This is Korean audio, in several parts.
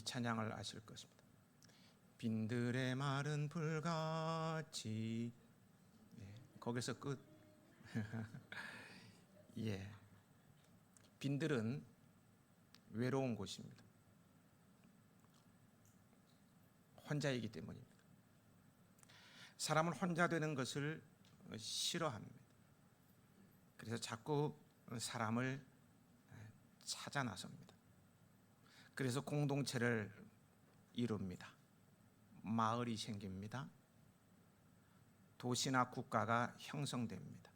찬양을 아실 것입니다. 빈들의 마른 불같이. 거기서 끝. 예, 빈들은 외로운 곳입니다. 혼자이기 때문입니다. 사람은 혼자 되는 것을 싫어합니다. 그래서 자꾸 사람을 찾아 나섭니다. 그래서 공동체를 이룹니다. 마을이 생깁니다. 도시나 국가가 형성됩니다.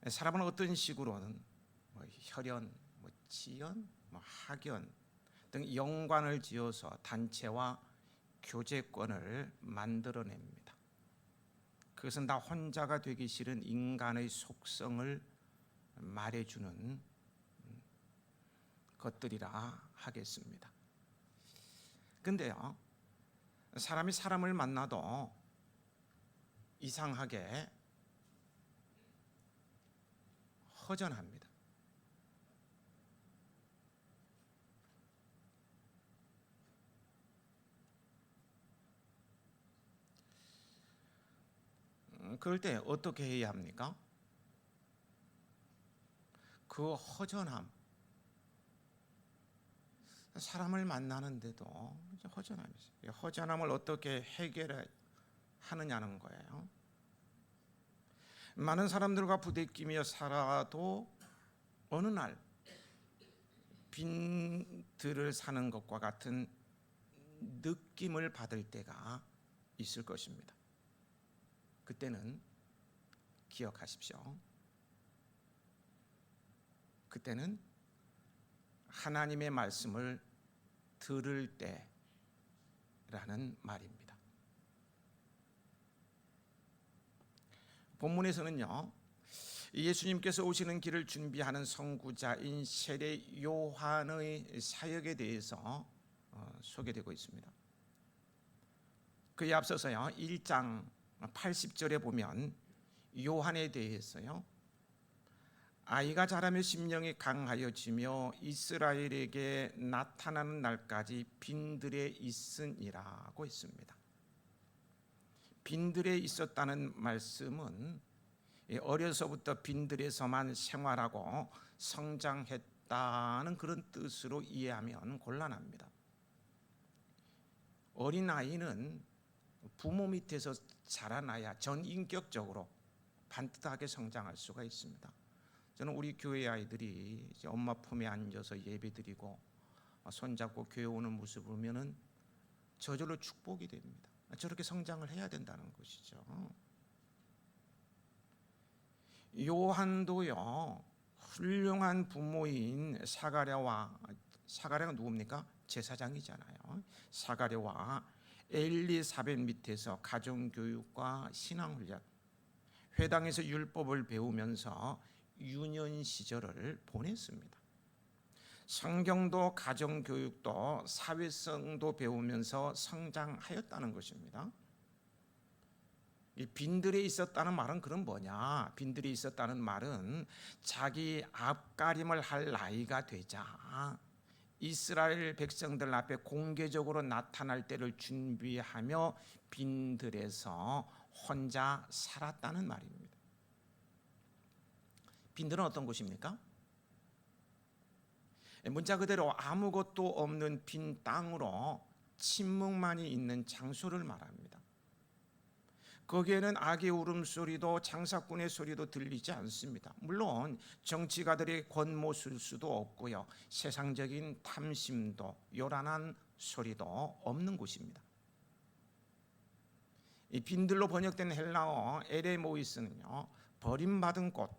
사람은 어떤 식으로는 혈연, 지연, 학연 등 연관을 지어서 단체와 교제권을 만들어냅니다. 그것은 나 혼자가 되기 싫은 인간의 속성을 말해주는 것들이라 하겠습니다. 근데요, 사람이 사람을 만나도 이상하게 허전합니다. 그럴 때 어떻게 해야 합니까? 그 허전함, 사람을 만나는데도 허전함이 있어요. 허전함을 어떻게 해결하느냐는 거예요. 많은 사람들과 부대끼며 살아도 어느 날 빈들을 사는 것과 같은 느낌을 받을 때가 있을 것입니다. 그때는 기억하십시오. 그때는 하나님의 말씀을 들을 때라는 말입니다. 본문에서는요, 예수님께서 오시는 길을 준비하는 선구자인 세례 요한의 사역에 대해서 소개되고 있습니다. 그에 앞서서요, 1장 80절에 보면 요한에 대해서요, 아이가 자라며 심령이 강하여지며 이스라엘에게 나타나는 날까지 빈들에 있으니라고 했습니다. 빈들에 있었다는 말씀은 어려서부터 빈들에서만 생활하고 성장했다는 그런 뜻으로 이해하면 곤란합니다. 어린아이는 부모 밑에서 자라나야 전인격적으로 반듯하게 성장할 수가 있습니다. 저는 우리 교회 아이들이 이제 엄마 품에 앉아서 예배드리고 손잡고 교회 오는 모습을 보면은 저절로 축복이 됩니다. 저렇게 성장을 해야 된다는 것이죠. 요한도요, 훌륭한 부모인 사가랴가 누굽니까? 제사장이잖아요. 사가랴와 엘리사벳 밑에서 가정교육과 신앙훈련, 회당에서 율법을 배우면서 유년 시절을 보냈습니다. 성경도 가정교육도 사회성도 배우면서 성장하였다는 것입니다. 이 빈들에 있었다는 말은 그럼 뭐냐? 빈들에 있었다는 말은 자기 앞가림을 할 나이가 되자 이스라엘 백성들 앞에 공개적으로 나타날 때를 준비하며 빈들에서 혼자 살았다는 말입니다. 빈들은 어떤 곳입니까? 문자 그대로 아무것도 없는 빈 땅으로 침묵만이 있는 장소를 말합니다. 거기에는 악의 울음소리도 장사꾼의 소리도 들리지 않습니다. 물론 정치가들의 권모술수도 없고요, 세상적인 탐심도 요란한 소리도 없는 곳입니다. 이 빈들로 번역된 헬라어 에레모이스는요, 버림받은 곳,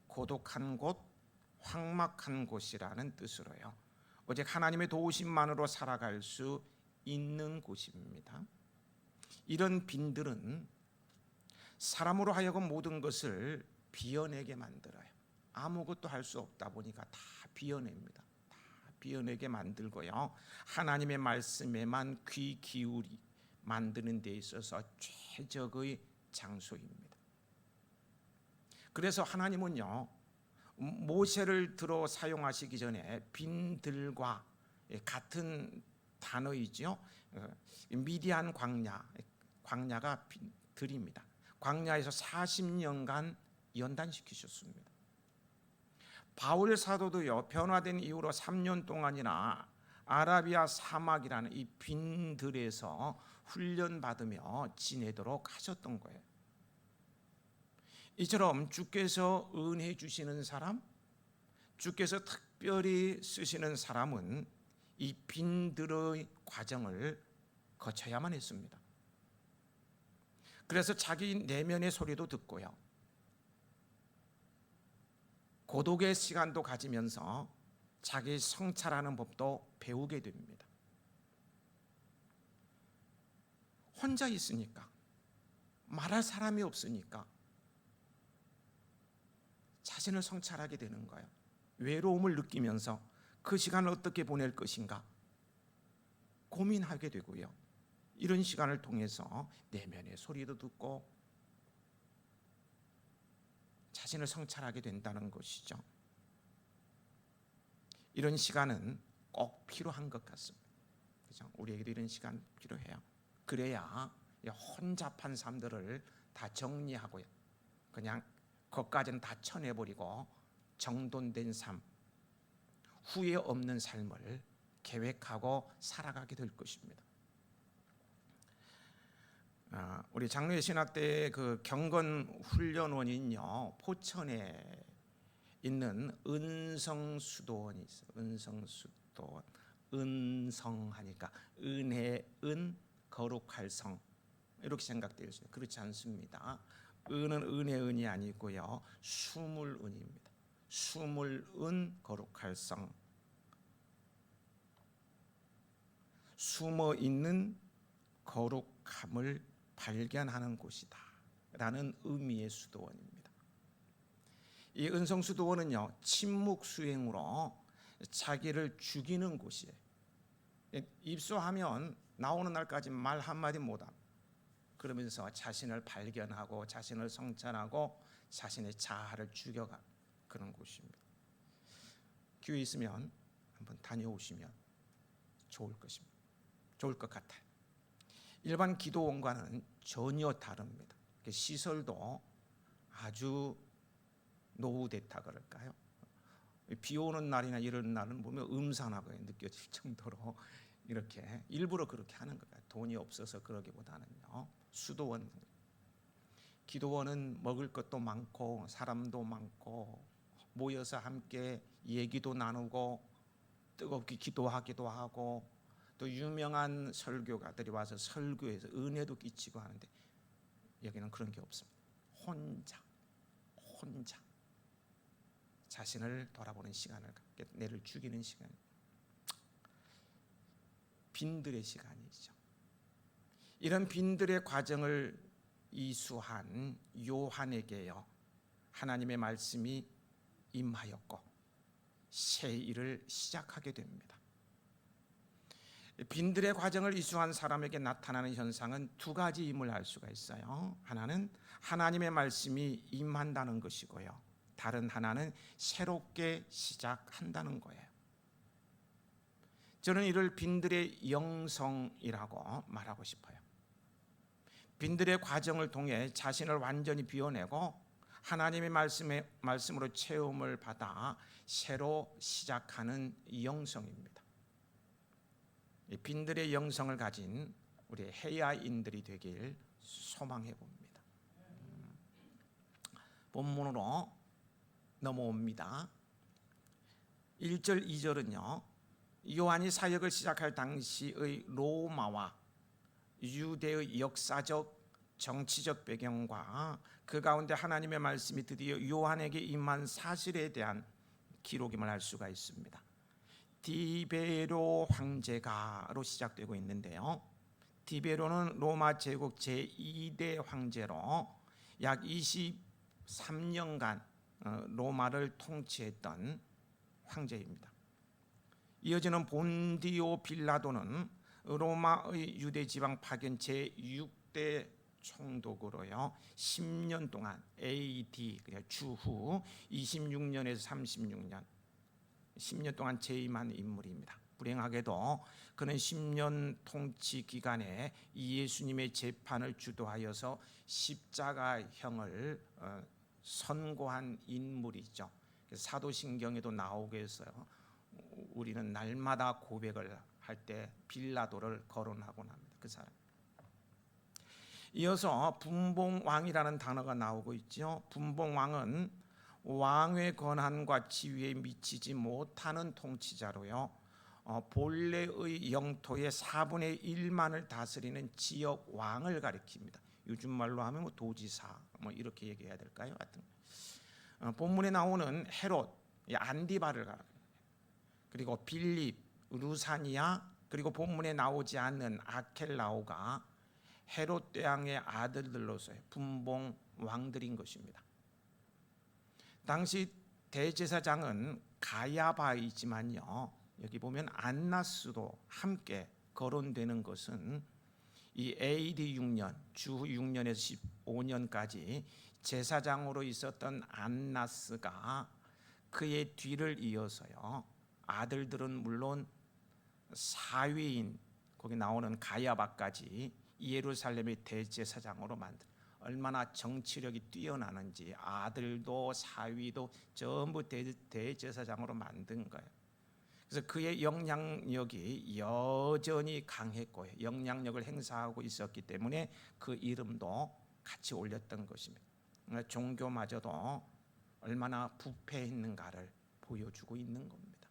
고독한 곳, 황막한 곳이라는 뜻으로요, 오직 하나님의 도우심만으로 살아갈 수 있는 곳입니다. 이런 빈들은 사람으로 하여금 모든 것을 비워내게 만들어요. 아무것도 할 수 없다 보니까 다 비워냅니다. 다 비워내게 만들고요, 하나님의 말씀에만 귀 기울이 만드는 데 있어서 최적의 장소입니다. 그래서 하나님은요, 모세를 들어 사용하시기 전에 빈들과 같은 단어이죠. 미디안 광야가 들입니다. 광야에서 40년간 연단시키셨습니다. 바울 사도도요, 변화된 이후로 3년 동안이나 아라비아 사막이라는 이 빈들에서 훈련받으며 지내도록 하셨던 거예요. 이처럼 주께서 은혜 주시는 사람, 주께서 특별히 쓰시는 사람은 이 빈들의 과정을 거쳐야만 했습니다. 그래서 자기 내면의 소리도 듣고요, 고독의 시간도 가지면서 자기 성찰하는 법도 배우게 됩니다. 혼자 있으니까, 말할 사람이 없으니까 자신을 성찰하게 되는 거예요. 외로움을 느끼면서 그 시간을 어떻게 보낼 것인가 고민하게 되고요, 이런 시간을 통해서 내면의 소리도 듣고 자신을 성찰하게 된다는 것이죠. 이런 시간은 꼭 필요한 것 같습니다. 그렇죠? 우리에게도 이런 시간 필요해요. 그래야 혼잡한 삶들을 다 정리하고요, 그냥 그것까지는 다 쳐내버리고 정돈된 삶, 후회 없는 삶을 계획하고 살아가게 될 것입니다. 우리 장로회 신학대의 그 경건 훈련원은요, 포천에 있는 은성수도원이 있어요. 은성수도원. 은성하니까 은혜, 은, 거룩할 성, 이렇게 생각되어 있어요. 그렇지 않습니다. 은은 은의 은이 아니고요, 숨을 은입니다. 숨을 은, 거룩할 성, 숨어 있는 거룩함을 발견하는 곳이다 라는 의미의 수도원입니다. 이 은성수도원은요, 침묵 수행으로 자기를 죽이는 곳이에요. 입소하면 나오는 날까지 말 한마디 못합니다. 그러면서 자신을 발견하고 자신을 성찰하고 자신의 자아를 죽여가 그런 곳입니다. 기회 있으면 한번 다녀오시면 좋을 것입니다. 좋을 것 같아요. 일반 기도원과는 전혀 다릅니다. 시설도 아주 노후됐다 그럴까요? 비 오는 날이나 이런 날은 보면 음산하게 느껴질 정도로 이렇게 일부러 그렇게 하는 거예요. 돈이 없어서 그러기보다는요. 수도원, 기도원은 먹을 것도 많고 사람도 많고 모여서 함께 얘기도 나누고 뜨겁게 기도하기도 하고 또 유명한 설교가들이 와서 설교해서 은혜도 끼치고 하는데, 여기는 그런 게 없습니다. 혼자 자신을 돌아보는 시간을 갖게, 내를 죽이는 시간, 빈들의 시간이죠. 이런 빈들의 과정을 이수한 요한에게요, 하나님의 말씀이 임하였고 새 일을 시작하게 됩니다. 빈들의 과정을 이수한 사람에게 나타나는 현상은 두 가지임을 알 수가 있어요. 하나는 하나님의 말씀이 임한다는 것이고요, 다른 하나는 새롭게 시작한다는 거예요. 저는 이를 빈들의 영성이라고 말하고 싶어요. 빈들의 과정을 통해 자신을 완전히 비워내고 하나님의 말씀으로 체험을 받아 새로 시작하는 영성입니다. 빈들의 영성을 가진 우리 해야인들이 되길 소망해 봅니다. 본문으로 넘어옵니다. 1절 2절은요 요한이 사역을 시작할 당시의 로마와 유대의 역사적 정치적 배경과 그 가운데 하나님의 말씀이 드디어 요한에게 임한 사실에 대한 기록임을 알 수가 있습니다. 디베로 황제가로 시작되고 있는데요, 디베로는 로마 제국 제2대 황제로 약 23년간 로마를 통치했던 황제입니다. 이어지는 본디오 빌라도는 로마의 유대 지방 파견 제6대 총독으로요 10년 동안 AD 주후 26년에서 36년 10년 동안 재임한 인물입니다. 불행하게도 그는 10년 통치 기간에 예수님의 재판을 주도하여서 십자가형을 선고한 인물이죠. 사도신경에도 나오게 해서요. 우리는 날마다 고백을 할 때 빌라도를 거론하곤 합니다. 그 사람. 이어서 분봉왕이라는 단어가 나오고 있죠. 분봉왕은 왕의 권한과 지위에 미치지 못하는 통치자로요. 본래의 영토의 4분의 1만을 다스리는 지역 왕을 가리킵니다. 요즘 말로 하면 뭐 도지사 이렇게 얘기해야 될까요? 하여튼 본문에 나오는 헤롯, 안디바를 그리고 빌립, 루사니아, 그리고 본문에 나오지 않는 아켈라오가 헤롯 대왕의 아들들로서의 분봉 왕들인 것입니다. 당시 대제사장은 가야바이지만요, 여기 보면 안나스도 함께 거론되는 것은 이 AD 6년, 주 6년에서 15년까지 제사장으로 있었던 안나스가 그의 뒤를 이어서요, 아들들은 물론 사위인 거기 나오는 가야바까지 예루살렘의 대제사장으로 만든, 얼마나 정치력이 뛰어나는지 아들도 사위도 전부 대제사장으로 만든 거예요. 그래서 그의 영향력이 여전히 강했고 영향력을 행사하고 있었기 때문에 그 이름도 같이 올렸던 것입니다. 종교마저도 얼마나 부패했는가를 보여주고 있는 겁니다.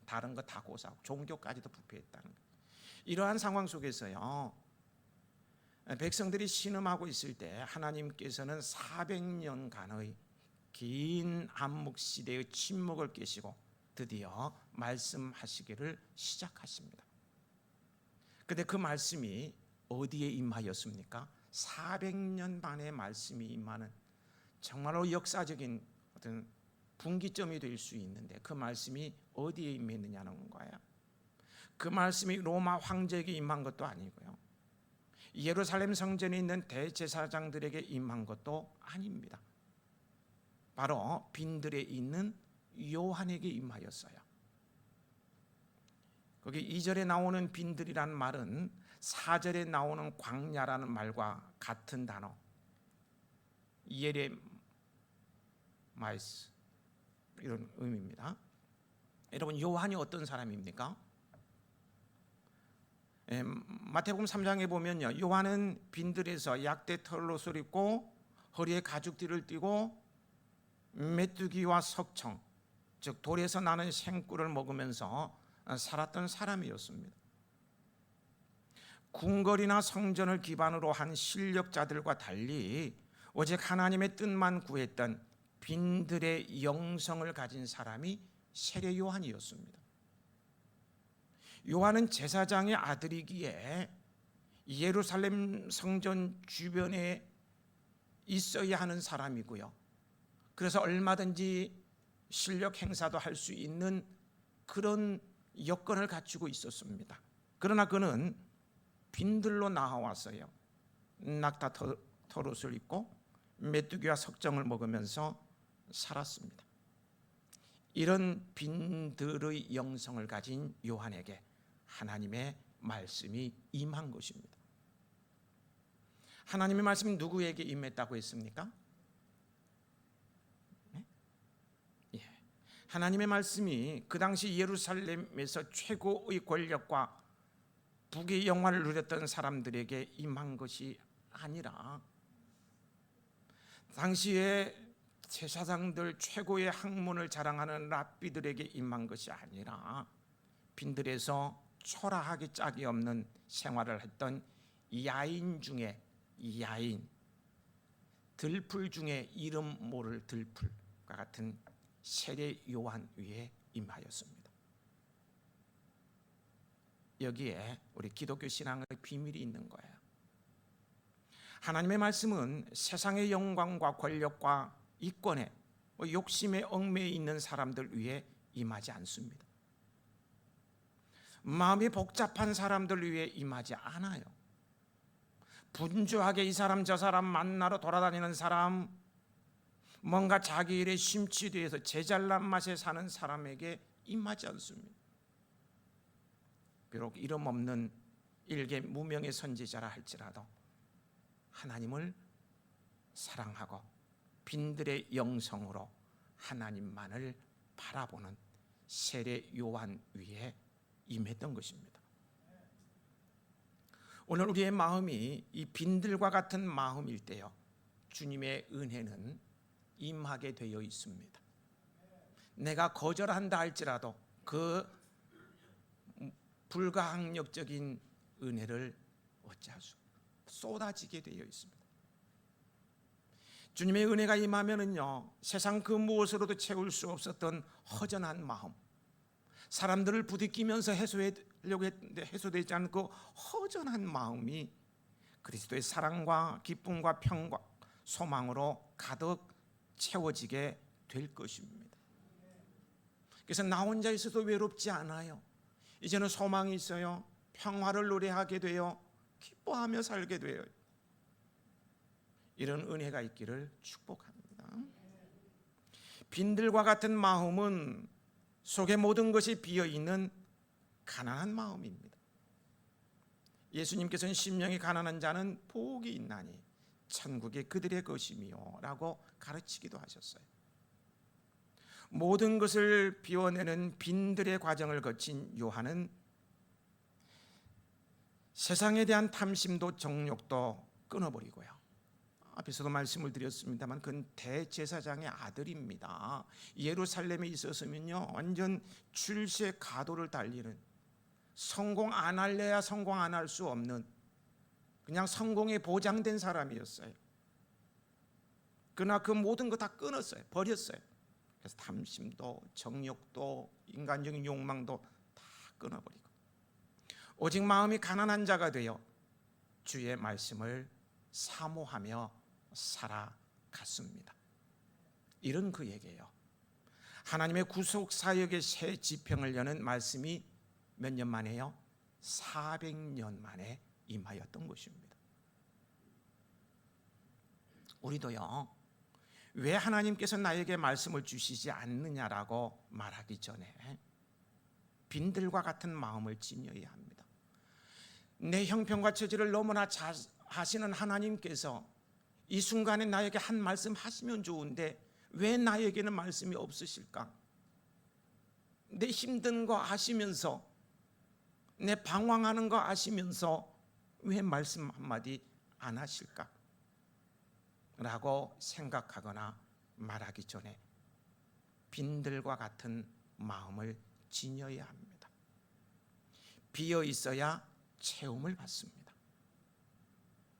다른 거 다 고사하고 종교까지도 부패했다는 거예요. 이러한 상황 속에서요, 백성들이 신음하고 있을 때 하나님께서는 400년간의 긴 암묵시대의 침묵을 깨시고 드디어 말씀하시기를 시작하십니다. 그런데 그 말씀이 어디에 임하였습니까? 400년 만에 말씀이 임하는 정말로 역사적인 어떤 분기점이 될 수 있는데 그 말씀이 어디에 임했느냐는 거예요. 그 말씀이 로마 황제에게 임한 것도 아니고요, 예루살렘 성전에 있는 대제사장들에게 임한 것도 아닙니다. 바로 빈들에 있는 요한에게 임하였어요. 거기 2절에 나오는 빈들이라는 말은 4절에 나오는 광야라는 말과 같은 단어 예레마이스 이런 의미입니다. 여러분, 요한이 어떤 사람입니까? 마태복음 3장에 보면요, 요한은 빈들에서 약대 털옷을 입고 허리에 가죽띠를 띠고 메뚜기와 석청, 즉 돌에서 나는 생꿀을 먹으면서 살았던 사람이었습니다. 궁궐이나 성전을 기반으로 한 실력자들과 달리 오직 하나님의 뜻만 구했던 빈들의 영성을 가진 사람이 세례 요한이었습니다. 요한은 제사장의 아들이기에 예루살렘 성전 주변에 있어야 하는 사람이고요, 그래서 얼마든지 실력 행사도 할 수 있는 그런 여건을 갖추고 있었습니다. 그러나 그는 빈들로 나와왔어요. 낙타 털옷을 입고 메뚜기와 석정을 먹으면서 살았습니다. 이런 빈들의 영성을 가진 요한에게 하나님의 말씀이 임한 것입니다. 하나님의 말씀이 누구에게 임했다고 했습니까? 하나님의 말씀이 그 당시 예루살렘에서 최고의 권력과 북의 영화를 누렸던 사람들에게 임한 것이 아니라 당시에 제사장들 최고의 학문을 자랑하는 랍비들에게 임한 것이 아니라 빈들에서 초라하기 짝이 없는 생활을 했던 야인 중에 야인, 들풀 중에 이름 모를 들풀과 같은 세례 요한 위에 임하였습니다. 여기에 우리 기독교 신앙의 비밀이 있는 거예요. 하나님의 말씀은 세상의 영광과 권력과 이권에 욕심에 얽매여 있는 사람들 위에 임하지 않습니다. 마음이 복잡한 사람들 위에 임하지 않아요. 분주하게 이 사람 저 사람 만나러 돌아다니는 사람, 뭔가 자기 일에 심취돼서 제잘난 맛에 사는 사람에게 임하지 않습니다. 비록 이름 없는 일개 무명의 선지자라 할지라도 하나님을 사랑하고 빈들의 영성으로 하나님만을 바라보는 세례 요한 위에 임했던 것입니다. 오늘 우리의 마음이 이 빈들과 같은 마음일 때요, 주님의 은혜는 임하게 되어 있습니다. 내가 거절한다 할지라도 그 불가항력적인 은혜를 어찌할 수 쏟아지게 되어 있습니다. 주님의 은혜가 임하면은요, 세상 그 무엇으로도 채울 수 없었던 허전한 마음, 사람들을 부딪히면서 해소하려고 했는데 해소되지 않고 허전한 마음이 그리스도의 사랑과 기쁨과 평과 소망으로 가득 채워지게 될 것입니다. 그래서 나 혼자 있어도 외롭지 않아요. 이제는 소망이 있어요. 평화를 노래하게 돼요. 기뻐하며 살게 돼요. 이런 은혜가 있기를 축복합니다. 빈들과 같은 마음은 속에 모든 것이 비어있는 가난한 마음입니다. 예수님께서는 심령이 가난한 자는 복이 있나니 천국이 그들의 것이며 라고 가르치기도 하셨어요. 모든 것을 비워내는 빈들의 과정을 거친 요한은 세상에 대한 탐심도 정욕도 끊어버리고요, 앞에서도 말씀을 드렸습니다만 그는 대제사장의 아들입니다. 예루살렘에 있었으면요, 완전 출세 가도를 달리는, 성공 안 할래야 성공 안 할 수 없는, 그냥 성공에 보장된 사람이었어요. 그러나 그 모든 거 다 끊었어요. 버렸어요. 그래서 탐심도 정욕도 인간적인 욕망도 다 끊어버리고 오직 마음이 가난한 자가 되어 주의 말씀을 사모하며 살아갔습니다. 이런 그에게요, 하나님의 구속 사역의 새 지평을 여는 말씀이 몇 년 만에요? 400년 만에 임하였던 것입니다. 우리도요, 왜 하나님께서 나에게 말씀을 주시지 않느냐라고 말하기 전에 빈들과 같은 마음을 지녀야 합니다. 내 형편과 처지를 너무나 잘 하시는 하나님께서 이 순간에 나에게 한 말씀 하시면 좋은데 왜 나에게는 말씀이 없으실까? 내 힘든 거 아시면서, 내 방황하는 거 아시면서 왜 말씀 한마디 안 하실까? 라고 생각하거나 말하기 전에 빈들과 같은 마음을 지녀야 합니다. 비어 있어야 채움을 받습니다.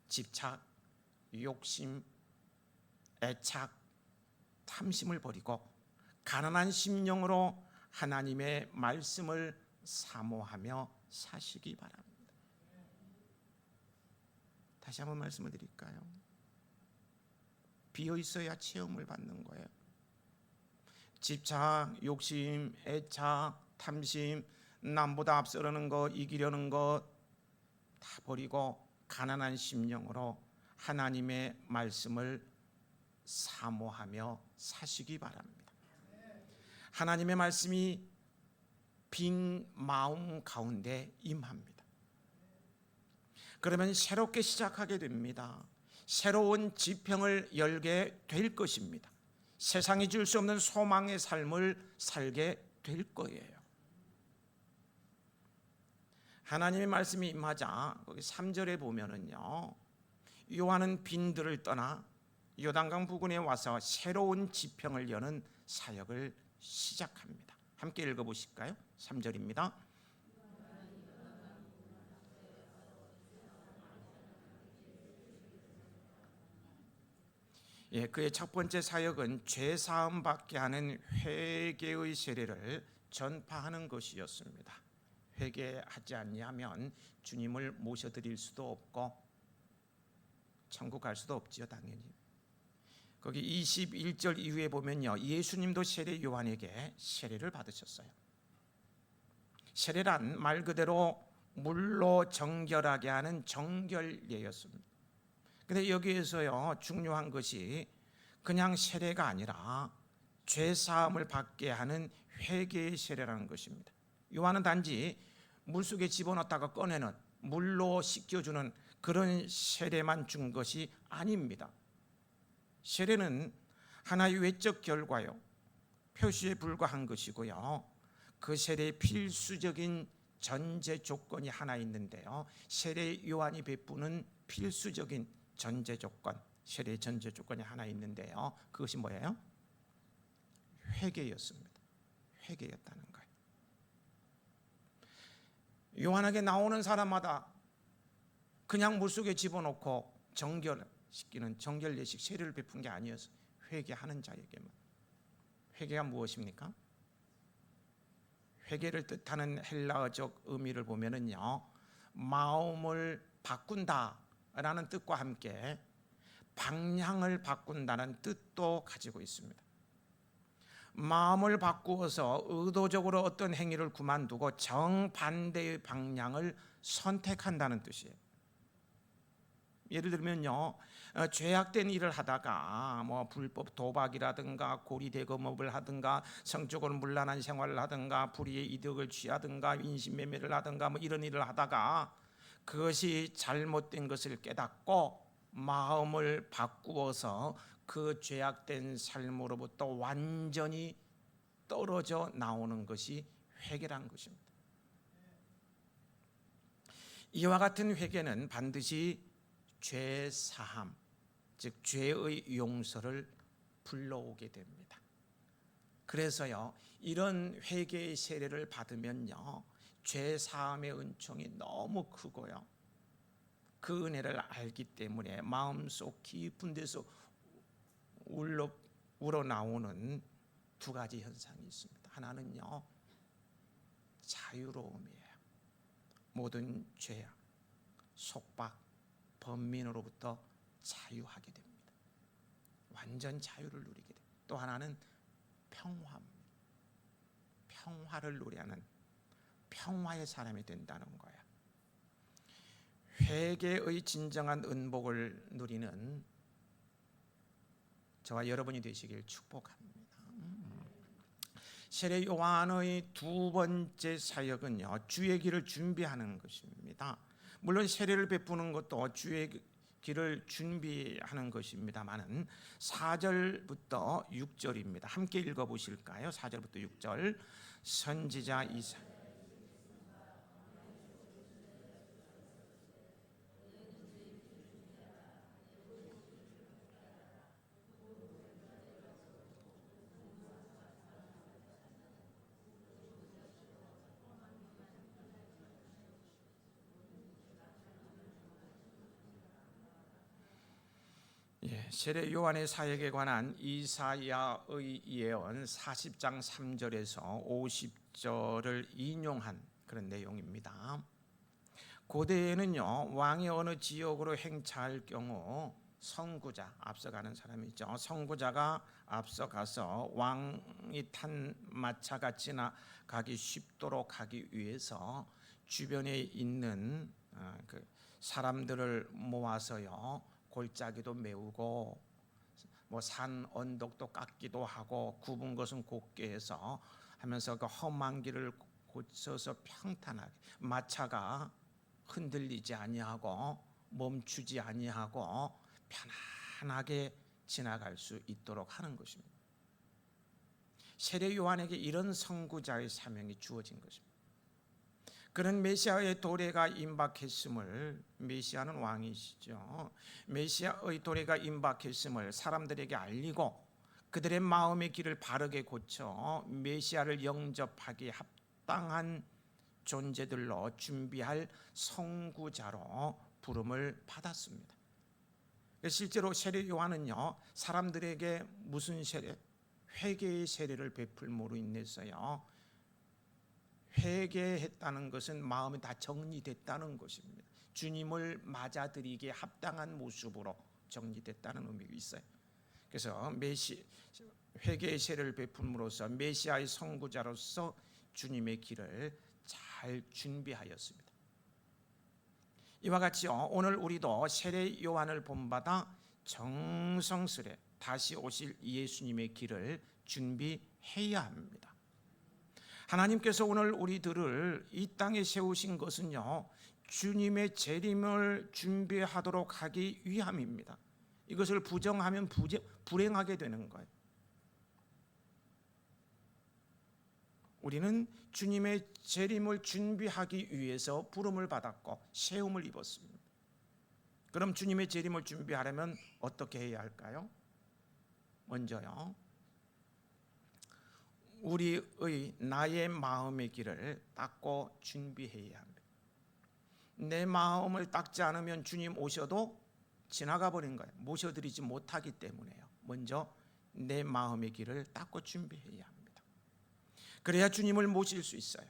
집착, 욕심, 애착, 탐심을 버리고 가난한 심령으로 하나님의 말씀을 사모하며 사시기 바랍니다. 다시 한번 말씀을 드릴까요? 비어 있어야 체험을 받는 거예요. 집착, 욕심, 애착, 탐심, 남보다 앞서려는 것, 이기려는 것 다 버리고 가난한 심령으로 하나님의 말씀을 사모하며 사시기 바랍니다. 하나님의 말씀이 빈 마음 가운데 임합니다. 그러면 새롭게 시작하게 됩니다. 새로운 지평을 열게 될 것입니다. 세상이 줄 수 없는 소망의 삶을 살게 될 거예요. 하나님의 말씀이 임하자 거기 3절에 보면은요, 요한은 빈들을 떠나 요단강 부근에 와서 새로운 지평을 여는 사역을 시작합니다. 함께 읽어보실까요? 3절입니다. 그의 첫 번째 사역은 죄 사함 받게 하는 회개의 세례를 전파하는 것이었습니다. 회개하지 않냐면 주님을 모셔드릴 수도 없고 천국 갈 수도 없지요, 당연히. 거기 21절 이후에 보면요, 예수님도 세례 요한에게 세례를 받으셨어요. 세례란 말 그대로 물로 정결하게 하는 정결례였습니다. 근데 여기에서요, 중요한 것이 그냥 세례가 아니라 죄 사함을 받게 하는 회개의 세례라는 것입니다. 요한은 단지 물속에 집어넣었다가 꺼내는, 물로 씻겨주는 그런 세례만 준 것이 아닙니다. 세례는 하나의 외적 결과요, 표시에 불과한 것이고요. 그 세례의 필수적인 전제 조건이 하나 있는데요, 세례 요한이 베푸는 필수적인 전제 조건, 세례의 전제 조건이 하나 있는데요, 그것이 뭐예요? 회개였습니다. 회개였다는 거예요. 요한에게 나오는 사람마다 그냥 물속에 집어넣고 정결시키는 정결 예식 세례를 베푼 게 아니었어요. 회개하는 자에게만. 회개가 무엇입니까? 회개를 뜻하는 헬라어적 의미를 보면은요, 마음을 바꾼다라는 뜻과 함께 방향을 바꾼다는 뜻도 가지고 있습니다. 마음을 바꾸어서 의도적으로 어떤 행위를 그만두고 정반대의 방향을 선택한다는 뜻이에요. 예를 들면요, 죄악된 일을 하다가 불법 도박이라든가 고리대금업을 하든가 성적으로 문란한 생활을 하든가 불의의 이득을 취하든가 인신매매를 하든가 이런 일을 하다가 그것이 잘못된 것을 깨닫고 마음을 바꾸어서 그 죄악된 삶으로부터 완전히 떨어져 나오는 것이 회개란 것입니다. 이와 같은 회개는 반드시 죄 사함, 즉 죄의 용서를 불러오게 됩니다. 그래서요, 이런 회개의 세례를 받으면요, 죄 사함의 은총이 너무 크고요, 그 은혜를 알기 때문에 마음속 깊은 데서 우러나오는 두 가지 현상이 있습니다. 하나는요, 자유로움이에요. 모든 죄악, 속박, 번민으로부터 자유하게 됩니다. 완전 자유를 누리게 됩니다. 또 하나는 평화입니다. 평화를 누리는 평화의 사람이 된다는 거예요. 회개의 진정한 은복을 누리는 저와 여러분이 되시길 축복합니다. 세례 요한의 두 번째 사역은요, 주의 길을 준비하는 것입니다. 물론 세례를 베푸는 것도 주의 길을 준비하는 것입니다만은 4절부터 6절입니다. 함께 읽어보실까요? 4절부터 6절. 선지자 이사야. 세례 요한의 사역에 관한 이사야의 예언 40장 3절에서 50절을 인용한 그런 내용입니다. 고대에는요, 왕이 어느 지역으로 행차할 경우 선구자, 앞서가는 사람이죠, 선구자가 앞서가서 왕이 탄 마차가 지나가기 쉽도록 하기 위해서 주변에 있는 그 사람들을 모아서요, 골짜기도 메우고 산 언덕도 깎기도 하고 굽은 것은 곱게 해서 하면서 그 험한 길을 고쳐서 평탄하게, 마차가 흔들리지 아니하고 멈추지 아니하고 편안하게 지나갈 수 있도록 하는 것입니다. 세례 요한에게 이런 선구자의 사명이 주어진 것입니다. 그런 메시아의 도래가 임박했음을, 메시아는 왕이시죠, 메시아의 도래가 임박했음을 사람들에게 알리고 그들의 마음의 길을 바르게 고쳐 메시아를 영접하기에 합당한 존재들로 준비할 선구자로 부름을 받았습니다. 실제로 세례 요한은요, 사람들에게 무슨 세례? 회개의 세례를 베풀므로 인해서요, 회개했다는 것은 마음이 다 정리됐다는 것입니다. 주님을 맞아들이기에 합당한 모습으로 정리됐다는 의미가 있어요. 그래서 회개의 세례를 베풀므로써 메시아의 선구자로서 주님의 길을 잘 준비하였습니다. 이와 같이 오늘 우리도 세례 요한을 본받아 정성스레 다시 오실 예수님의 길을 준비해야 합니다. 하나님께서 오늘 우리들을 이 땅에 세우신 것은요, 주님의 재림을 준비하도록 하기 위함입니다. 이것을 부정하면 불행하게 되는 거예요. 우리는 주님의 재림을 준비하기 위해서 부름을 받았고 세움을 입었습니다. 그럼 주님의 재림을 준비하려면 어떻게 해야 할까요? 먼저요, 우리의 나의 마음의 길을 닦고 준비해야 합니다. 내 마음을 닦지 않으면 주님 오셔도 지나가 버린 거예요. 모셔드리지 못하기 때문에요. 먼저 내 마음의 길을 닦고 준비해야 합니다. 그래야 주님을 모실 수 있어요.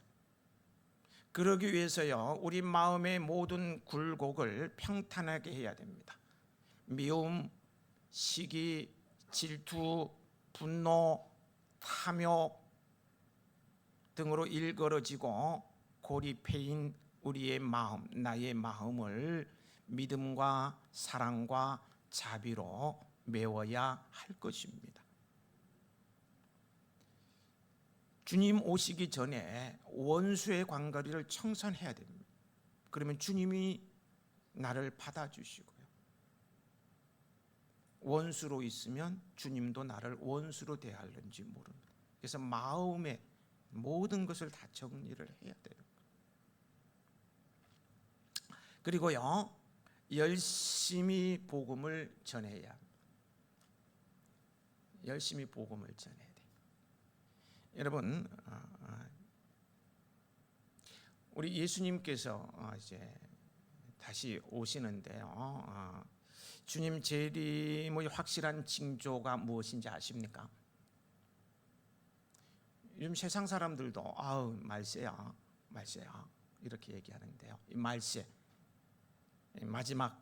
그러기 위해서요, 우리 마음의 모든 굴곡을 평탄하게 해야 됩니다. 미움, 시기, 질투, 분노, 탐욕 등으로 일그러지고 고립해인 우리의 마음, 나의 마음을 믿음과 사랑과 자비로 메워야 할 것입니다. 주님 오시기 전에 원수의 관거리를 청산해야 됩니다. 그러면 주님이 나를 받아주시고요, 원수로 있으면 주님도 나를 원수로 대할는지 모릅니다. 그래서 마음의 모든 것을 다 정리를 해야 돼요. 그리고요, 열심히 복음을 전해야 합니다. 열심히 복음을 전해야 돼요. 여러분, 우리 예수님께서 이제 다시 오시는데요, 주님 재림의 확실한 징조가 무엇인지 아십니까? 요즘 세상 사람들도 말세야 이렇게 얘기하는데요, 이 말세, 마지막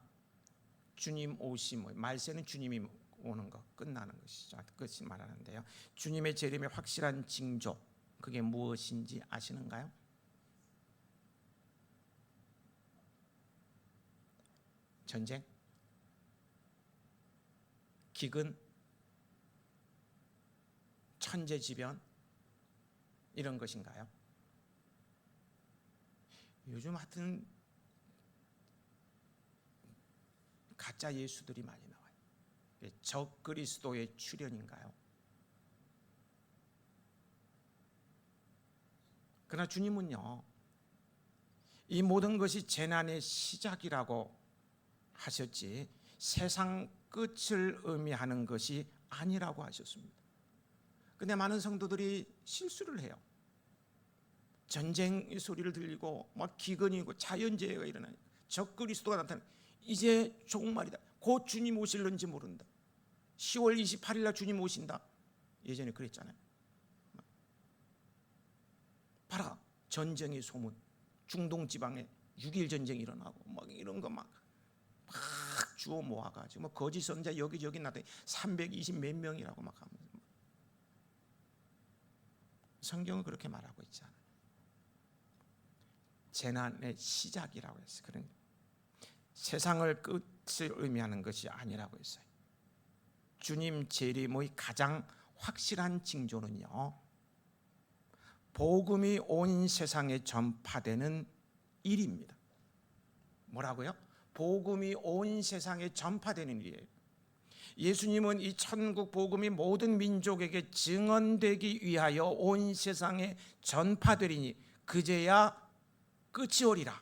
주님 오심, 말세는 주님이 오는 것, 끝나는 것이죠. 끝이 말하는데요, 주님의 재림의 확실한 징조, 그게 무엇인지 아시는가요? 전쟁, 기근, 천재지변, 이런 것인가요? 요즘 하여튼 가짜 예수들이 많이 나와요. 적그리스도의 출현인가요? 그러나 주님은요, 이 모든 것이 재난의 시작이라고 하셨지 세상 끝을 의미하는 것이 아니라고 하셨습니다. 근데 많은 성도들이 실수를 해요. 전쟁의 소리를 들리고 막 기근이고 자연재해가 일어나요. 적그리스도가 나타나, 이제 종말이다, 곧 주님 오실는지 모른다, 10월 28일 날 주님 오신다, 예전에 그랬잖아요. 봐라, 전쟁의 소문, 중동 지방에 6.1 전쟁이 일어나고 막 이런 거 막 주워 모아가지고 뭐 거짓 선자 여기저기 나더니 320 몇 명이라고 막 하면서, 성경은 그렇게 말하고 있잖아요. 재난의 시작이라고 했어요. 그런 세상을 끝을 의미하는 것이 아니라고 했어요. 주님 재림의 가장 확실한 징조는요, 복음이 온 세상에 전파되는 일입니다. 뭐라고요? 복음이 온 세상에 전파되는 일이에요. 예수님은 이 천국 복음이 모든 민족에게 증언되기 위하여 온 세상에 전파되리니 그제야 끝이 오리라.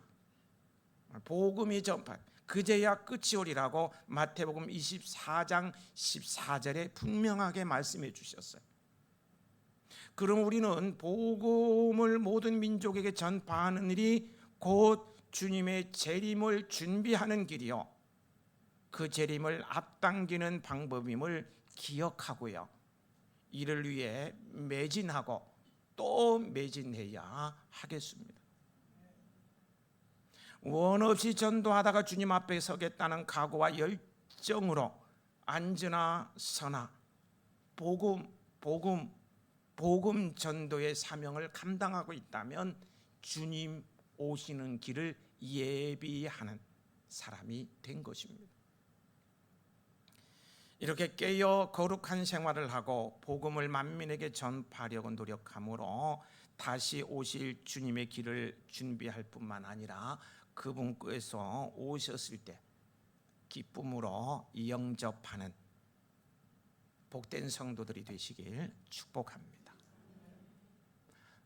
복음이 전파, 그제야 끝이 오리라고 마태복음 24장 14절에 분명하게 말씀해 주셨어요. 그럼 우리는 복음을 모든 민족에게 전파하는 일이 곧 주님의 재림을 준비하는 길이요, 그 재림을 앞당기는 방법임을 기억하고요, 이를 위해 매진하고 또 매진해야 하겠습니다. 원 없이 전도하다가 주님 앞에 서겠다는 각오와 열정으로 안즈나 서나 복음 전도의 사명을 감당하고 있다면 주님 오시는 길을 예비하는 사람이 된 것입니다. 이렇게 깨어 거룩한 생활을 하고 복음을 만민에게 전파하려고 노력함으로 다시 오실 주님의 길을 준비할 뿐만 아니라 그분께서 오셨을 때 기쁨으로 영접하는 복된 성도들이 되시길 축복합니다.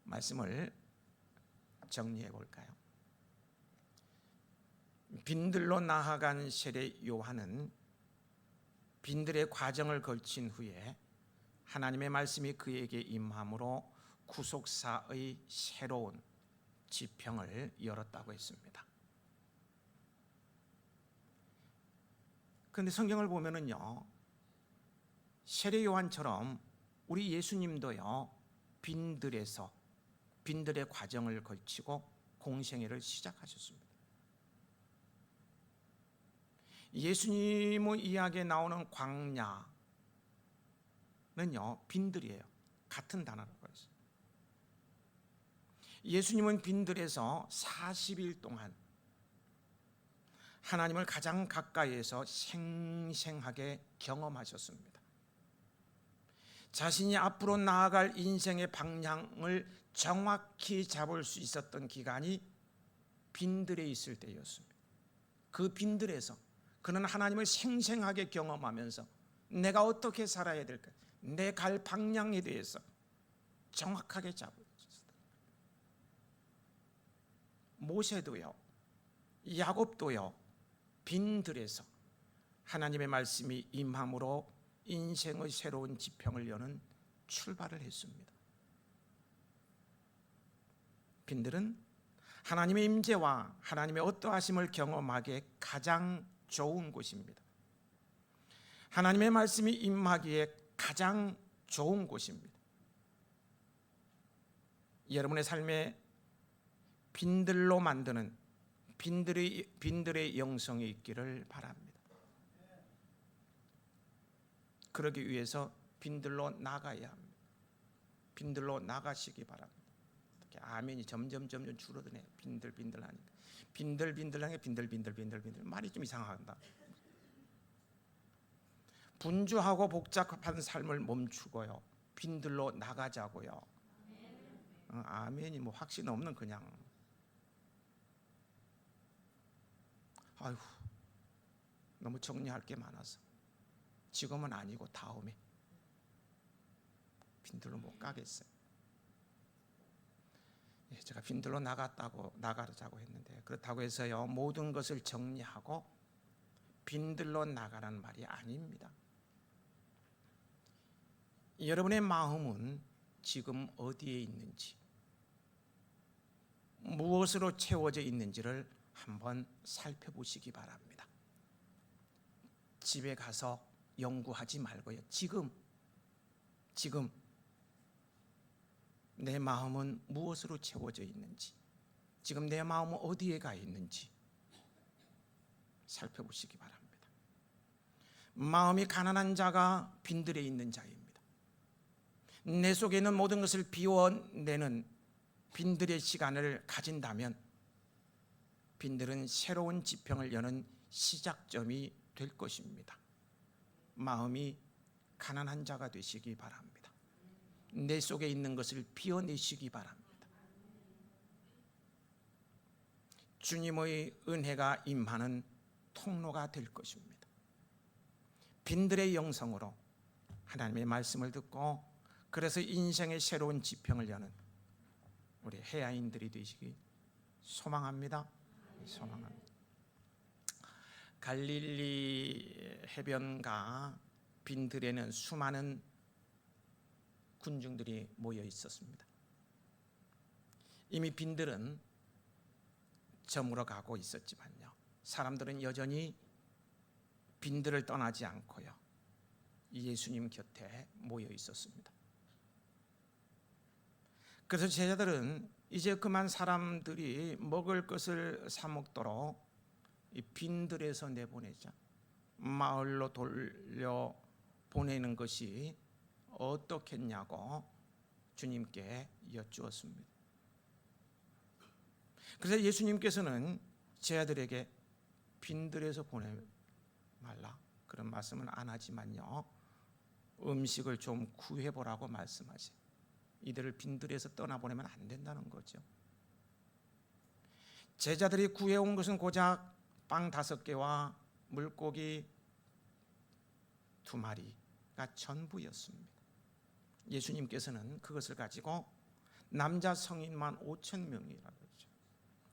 말씀을 정리해 볼까요? 빈들로 나아간 세례 요한은 빈들의 과정을 거친 후에 하나님의 말씀이 그에게 임함으로 구속사의 새로운 지평을 열었다고 했습니다. 그런데 성경을 보면은요, 세례 요한처럼 우리 예수님도요, 빈들의 과정을 거치고 공생애를 시작하셨습니다. 예수님의 이야기에 나오는 광야는요, 빈들이에요. 같은 단어라고 했어요. 예수님은 빈들에서 40일 동안 하나님을 가장 가까이에서 생생하게 경험하셨습니다. 자신이 앞으로 나아갈 인생의 방향을 정확히 잡을 수 있었던 기간이 빈들에 있을 때였습니다. 그 빈들에서 그는 하나님을 생생하게 경험하면서 내가 어떻게 살아야 될까, 내 갈 방향에 대해서 정확하게 잡았습니다. 모세도요, 야곱도요, 빈들에서 하나님의 말씀이 임함으로 인생의 새로운 지평을 여는 출발을 했습니다. 빈들은 하나님의 임재와 하나님의 어떠하심을 경험하기에 가장 좋은 곳입니다. 하나님의 말씀이 임하기에 가장 좋은 곳입니다. 여러분의 삶에 빈들로 만드는 빈들의 영성이 있기를 바랍니다. 그러기 위해서 빈들로 나가야 합니다. 빈들로 나가시기 바랍니다. 아멘이 점점 줄어드네요. 빈들하니까 빈들하니까 빈들 말이 좀 이상하다. 분주하고 복잡한 삶을 멈추고요, 빈들로 나가자고요. 아멘이 뭐 확신 없는 그냥 아이고 너무 정리할 게 많아서 지금은 아니고 다음에 빈들로 못 가겠어요. 제가 빈들로 나가자고 했는데 그렇다고 해서요 모든 것을 정리하고 빈들로 나가라는 말이 아닙니다. 여러분의 마음은 지금 어디에 있는지, 무엇으로 채워져 있는지를 한번 살펴보시기 바랍니다. 집에 가서 연구하지 말고요, 지금 내 마음은 무엇으로 채워져 있는지, 지금 내 마음은 어디에 가 있는지 살펴보시기 바랍니다. 마음이 가난한 자가 빈들에 있는 자입니다. 내 속에 있는 모든 것을 비워내는 빈들의 시간을 가진다면 빈들은 새로운 지평을 여는 시작점이 될 것입니다. 마음이 가난한 자가 되시기 바랍니다. 내 속에 있는 것을 비워내시기 바랍니다. 주님의 은혜가 임하는 통로가 될 것입니다. 빈들의 영성으로 하나님의 말씀을 듣고 그래서 인생의 새로운 지평을 여는 우리 해야인들이 되시기 소망합니다. 소망합니다. 갈릴리 해변가 빈들에는 수많은 군중들이 모여 있었습니다. 이미 빈들은 저물어 가고 있었지만요, 사람들은 여전히 빈들을 떠나지 않고요 예수님 곁에 모여 있었습니다. 그래서 제자들은 이제 그만 사람들이 먹을 것을 사 먹도록 이 빈들에서 내보내자, 마을로 돌려 보내는 것이 어떻겠냐고 주님께 여쭈었습니다. 그래서 예수님께서는 제자들에게 빈들에서 보내 말라 그런 말씀은 안 하지만요, 음식을 좀 구해보라고 말씀하세요. 이들을 빈들에서 떠나보내면 안 된다는 거죠. 제자들이 구해온 것은 고작 빵 5개와 물고기 2마리가 전부였습니다. 예수님께서는 그것을 가지고 남자 성인만 5,000명이라고 했죠.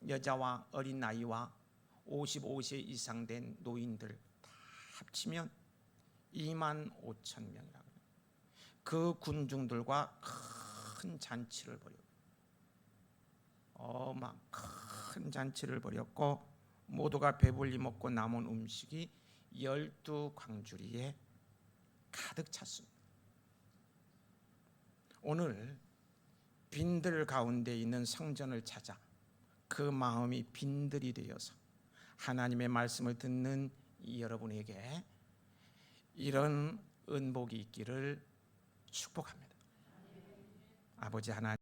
여자와 어린 아이와 55세 이상 된 노인들 다 합치면 25,000명이라고 해요. 그 군중들과 큰 잔치를 벌였고 큰 잔치를 벌였고 모두가 배불리 먹고 남은 음식이 12광주리에 가득 찼습니다. 오늘 빈들 가운데 있는 성전을 찾아 그 마음이 빈들이 되어서 하나님의 말씀을 듣는 여러분에게 이런 은복이 있기를 축복합니다. 아버지 하나님,